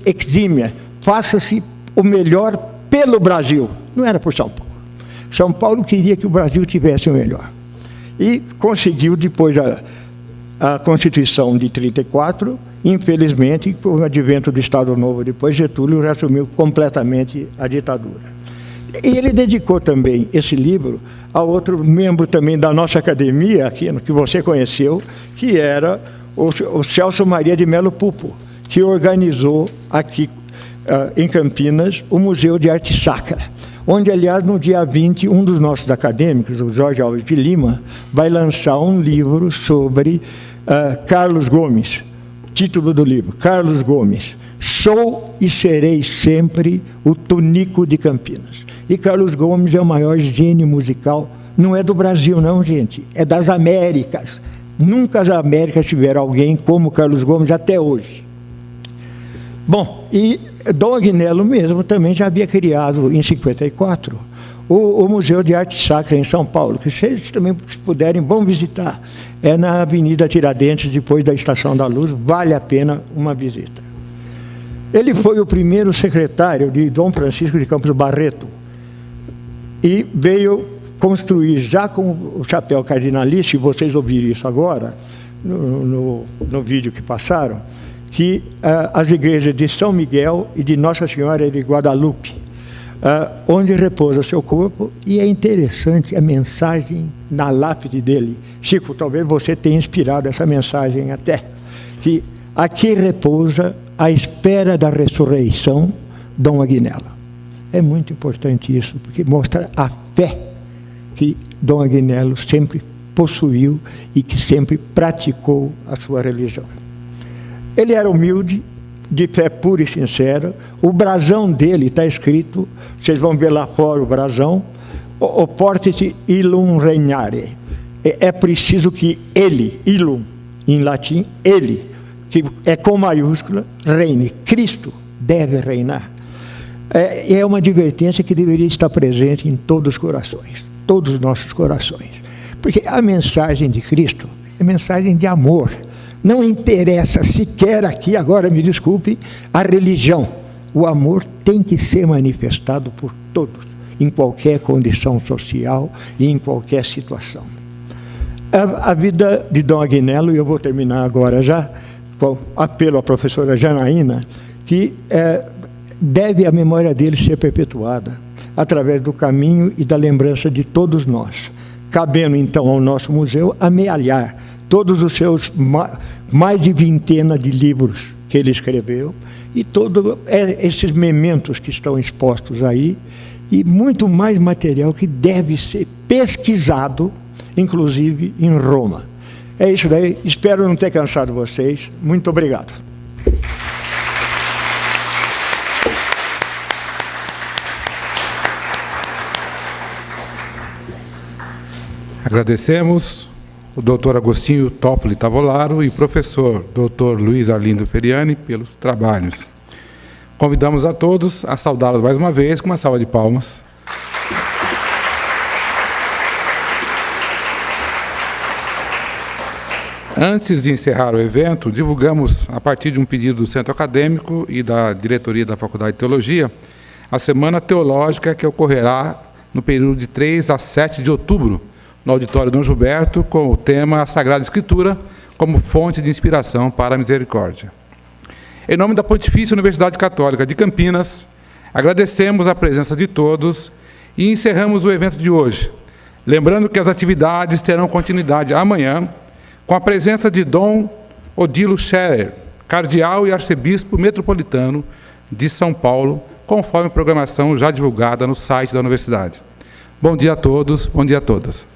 eximia, faça-se o melhor pelo Brasil, não era por São Paulo. São Paulo queria que o Brasil tivesse o melhor. E conseguiu, depois a Constituição de 34, infelizmente, com o advento do Estado Novo, depois Getúlio reassumiu completamente a ditadura. E ele dedicou também esse livro a outro membro também da nossa academia, que você conheceu, que era o Celso Maria de Melo Pupo, que organizou aqui em Campinas o Museu de Arte Sacra, onde, aliás, no dia 20, um dos nossos acadêmicos, o Jorge Alves de Lima, vai lançar um livro sobre Carlos Gomes. Título do livro, Carlos Gomes, Sou e Serei Sempre o Tunico de Campinas. E Carlos Gomes é o maior gênio musical, não é do Brasil não, gente, é das Américas. Nunca as Américas tiveram alguém como Carlos Gomes até hoje. Bom, e Dom Agnello mesmo também já havia criado, em 54, o Museu de Arte Sacra em São Paulo, que vocês também, se puderem, vão visitar. É na Avenida Tiradentes, depois da Estação da Luz, vale a pena uma visita. Ele foi o primeiro secretário de Dom Francisco de Campos Barreto e veio construir, já com o chapéu cardinalício, e vocês ouviram isso agora, no vídeo que passaram, que as igrejas de São Miguel e de Nossa Senhora de Guadalupe, onde repousa seu corpo, e é interessante a mensagem na lápide dele. Chico, talvez você tenha inspirado essa mensagem até, que aqui repousa à espera da ressurreição Dom Agnello. É muito importante isso, porque mostra a fé que Dom Agnello sempre possuiu e que sempre praticou a sua religião. Ele era humilde, de fé pura e sincera. O brasão dele está escrito, vocês vão ver lá fora o brasão, oportet illum regnare. É preciso que ele, illum, em latim, ele, que é com maiúscula, reine. Cristo deve reinar. É uma advertência que deveria estar presente em todos os corações, todos os nossos corações. Porque a mensagem de Cristo é mensagem de amor. Não interessa sequer aqui, agora me desculpe, a religião. O amor tem que ser manifestado por todos, em qualquer condição social e em qualquer situação. A vida de Dom Agnello, e eu vou terminar agora já, com apelo à professora Janaína, que deve a memória dele ser perpetuada através do caminho e da lembrança de todos nós, cabendo então ao nosso museu amealhar todos os seus mais de vintena de livros que ele escreveu, e todos esses mementos que estão expostos aí, e muito mais material que deve ser pesquisado, inclusive em Roma. É isso daí, espero não ter cansado vocês. Muito obrigado. Agradecemos o doutor Agostinho Toffoli Tavolaro e o professor doutor Luiz Arlindo Feriani pelos trabalhos. Convidamos a todos a saudá-los mais uma vez com uma salva de palmas. Antes de encerrar o evento, divulgamos, a partir de um pedido do Centro Acadêmico e da diretoria da Faculdade de Teologia, a Semana Teológica que ocorrerá no período de 3 a 7 de outubro, no Auditório Dom Gilberto, com o tema A Sagrada Escritura como fonte de inspiração para a misericórdia. Em nome da Pontifícia Universidade Católica de Campinas, agradecemos a presença de todos e encerramos o evento de hoje, lembrando que as atividades terão continuidade amanhã, com a presença de Dom Odilo Scherer, cardeal e arcebispo metropolitano de São Paulo, conforme a programação já divulgada no site da universidade. Bom dia a todos, bom dia a todas.